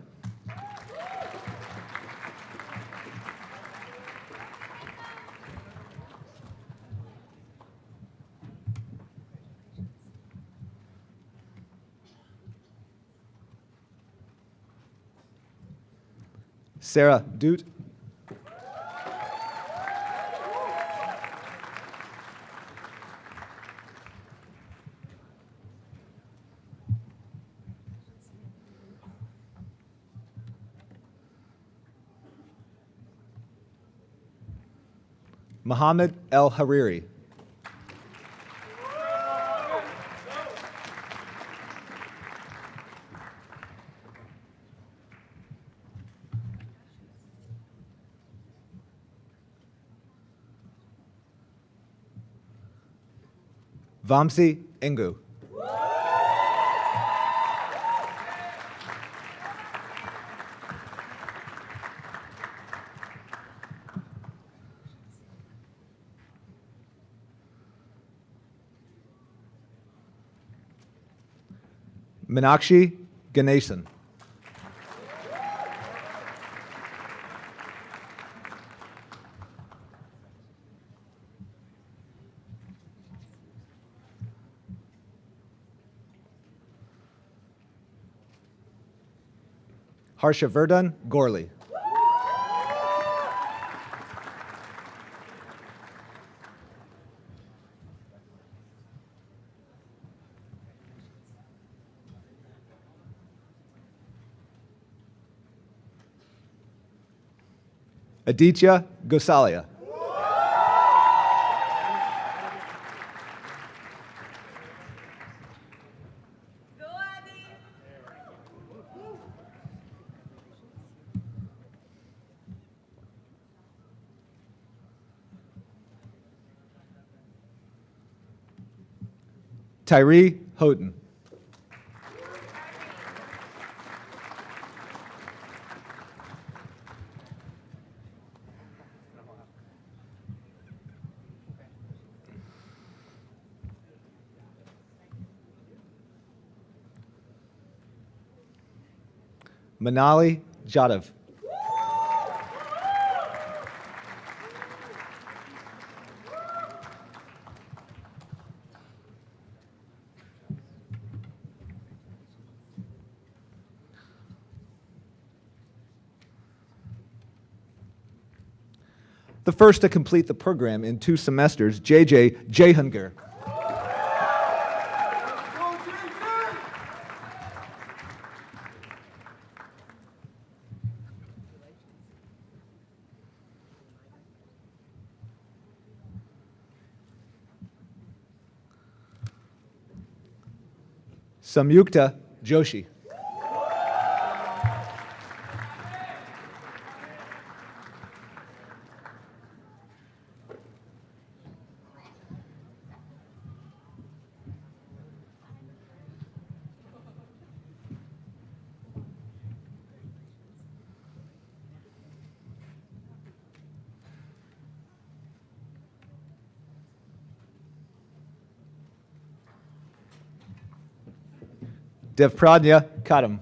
B: Sarah Doot. Mohammed El Hariri. Vamsi Engu. Meenakshi Ganesan. Harshavardhan Gorley. Aditya Gosalia. Tyree Houghton. Manali Jadhav. The first to complete the program in 2 semesters, JJ Jehangir. Samyukta Joshi. Devpranya Kadam.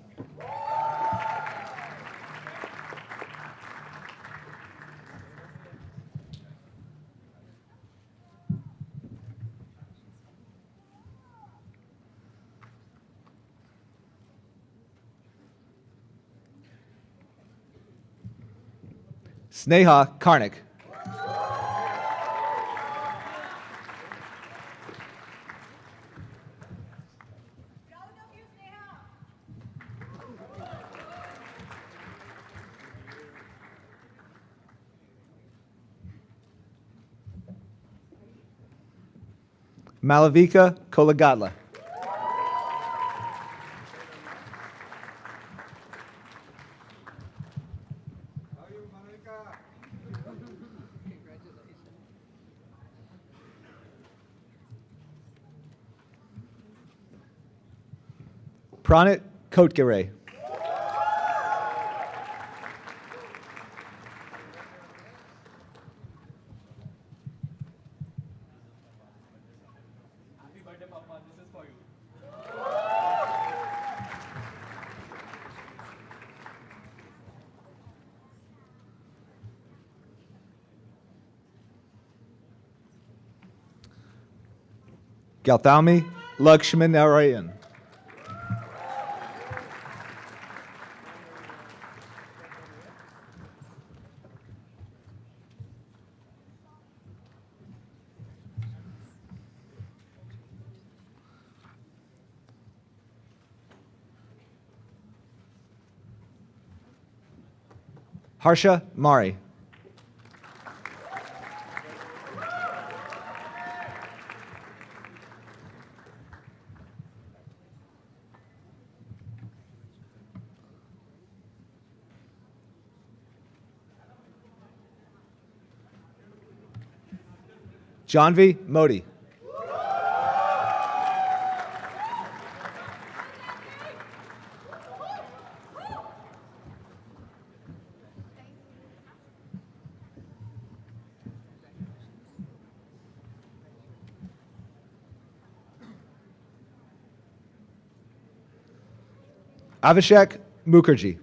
B: Sneha Karnik. Malavika Kolagadla. Pranit Kotgare. Gautami Lakshminarayan. Harsha Mari. Janvi Modi. Avishek Mukherjee.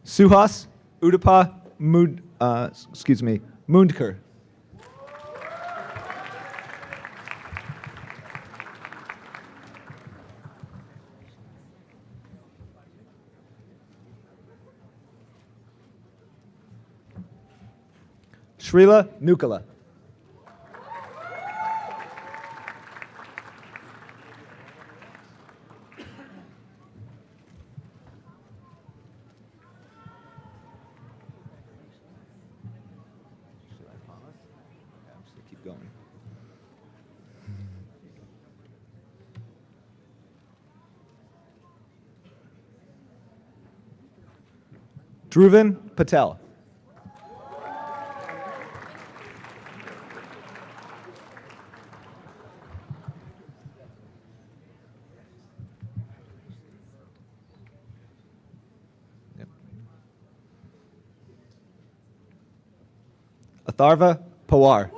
B: Suhas Udapa Mundkar. Srila Nukala. Keep going. Dhruvan Patel. Atharva Pawar.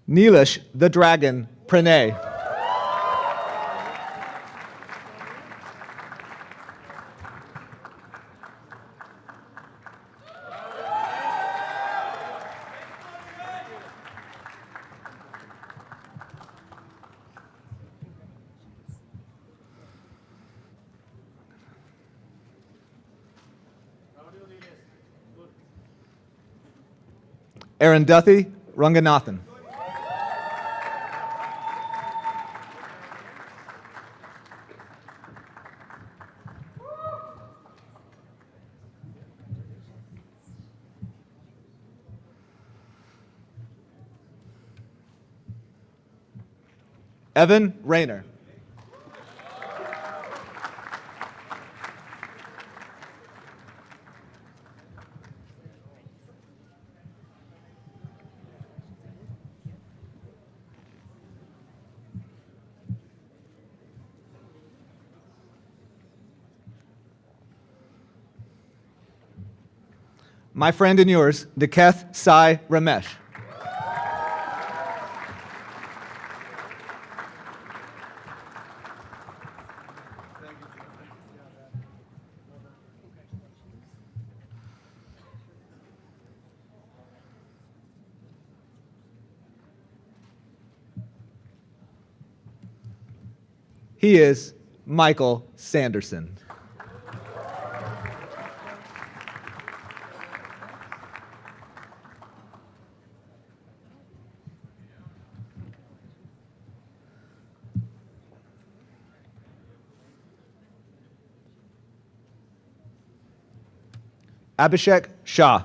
B: Neelish the Dragon Pranay. Arundathi Ranganathan. Evan Rayner. My friend and yours, Niketh Sai Ramesh. He is Michael Sanderson. Abhishek Shah.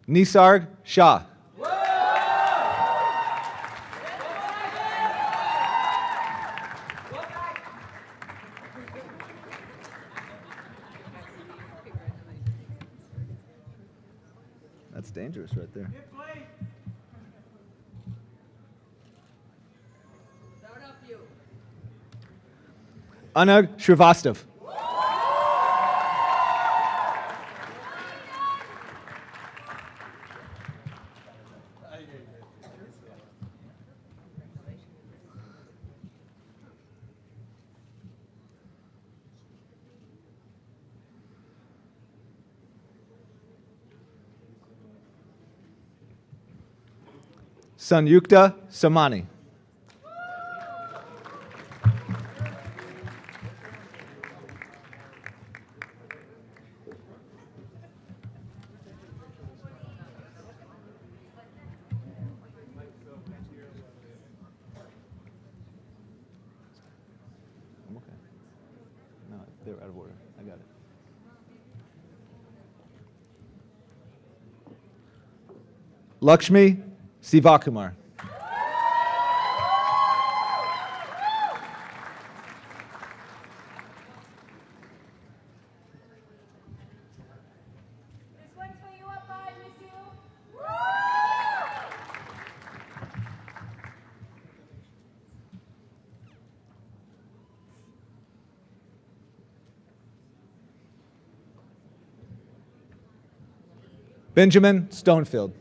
B: Nisarg Shah. That's dangerous right there. Anug Srivastav. Sanyukta Samani. I'm okay. No, they're out of order. I got it. Lakshmi Sivakumar.
G: This one's for you up high, miss you.
B: Benjamin Stonefield.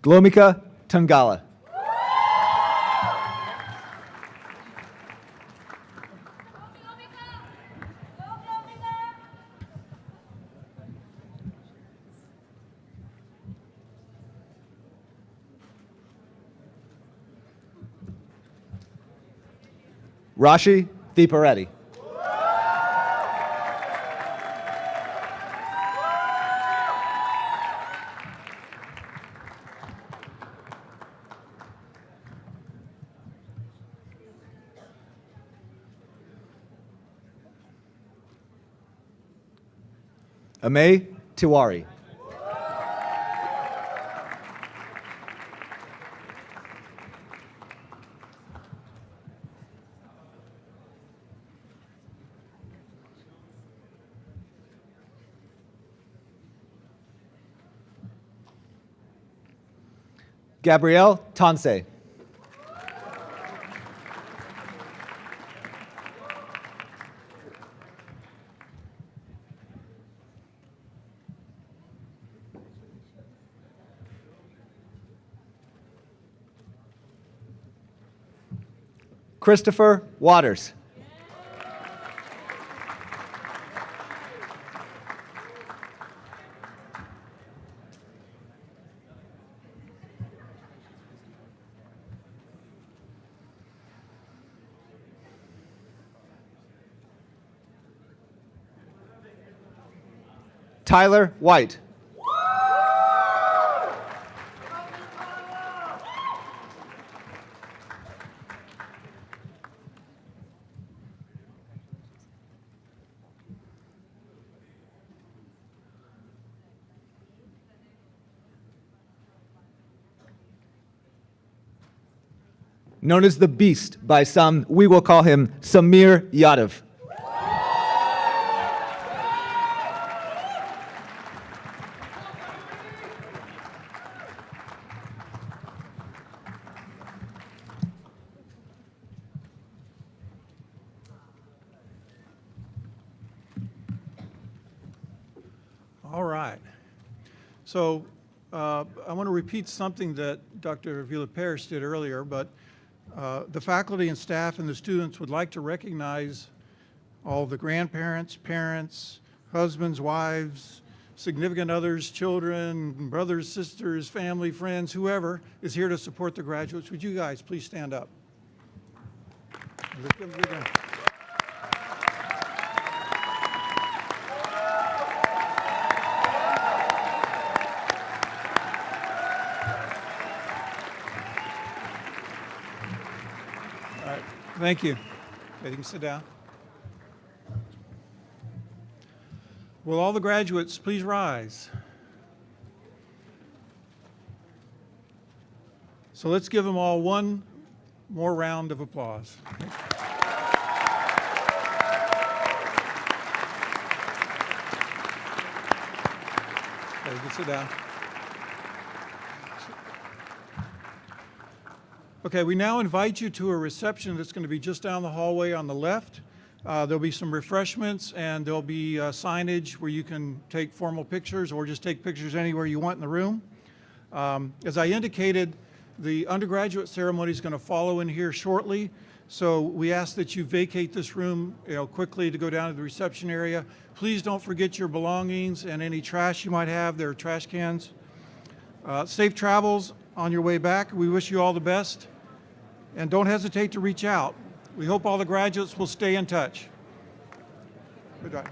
B: Glomika Tangala. Rashi Thipareddy. Amay Tiwari. Gabrielle Tanse. Christopher Waters. Tyler White. Known as the Beast by some, we will call him Samir Yadav.
A: All right. So I want to repeat something that Dr. Villa-Pérez did earlier, but the faculty and staff and the students would like to recognize all the grandparents, parents, husbands, wives, significant others, children, brothers, sisters, family, friends, whoever is here to support the graduates. Would you guys please stand up? All right, thank you. Okay, you can sit down. Will all the graduates please rise? So let's give them all one more round of applause. Okay, you can sit down. Okay, we now invite you to a reception that's going to be just down the hallway on the left. There'll be some refreshments and there'll be signage where you can take formal pictures or just take pictures anywhere you want in the room. As I indicated, the undergraduate ceremony is going to follow in here shortly. So we ask that you vacate this room quickly to go down to the reception area. Please don't forget your belongings and any trash you might have. There are trash cans. Safe travels on your way back. We wish you all the best. And don't hesitate to reach out. We hope all the graduates will stay in touch. Goodbye.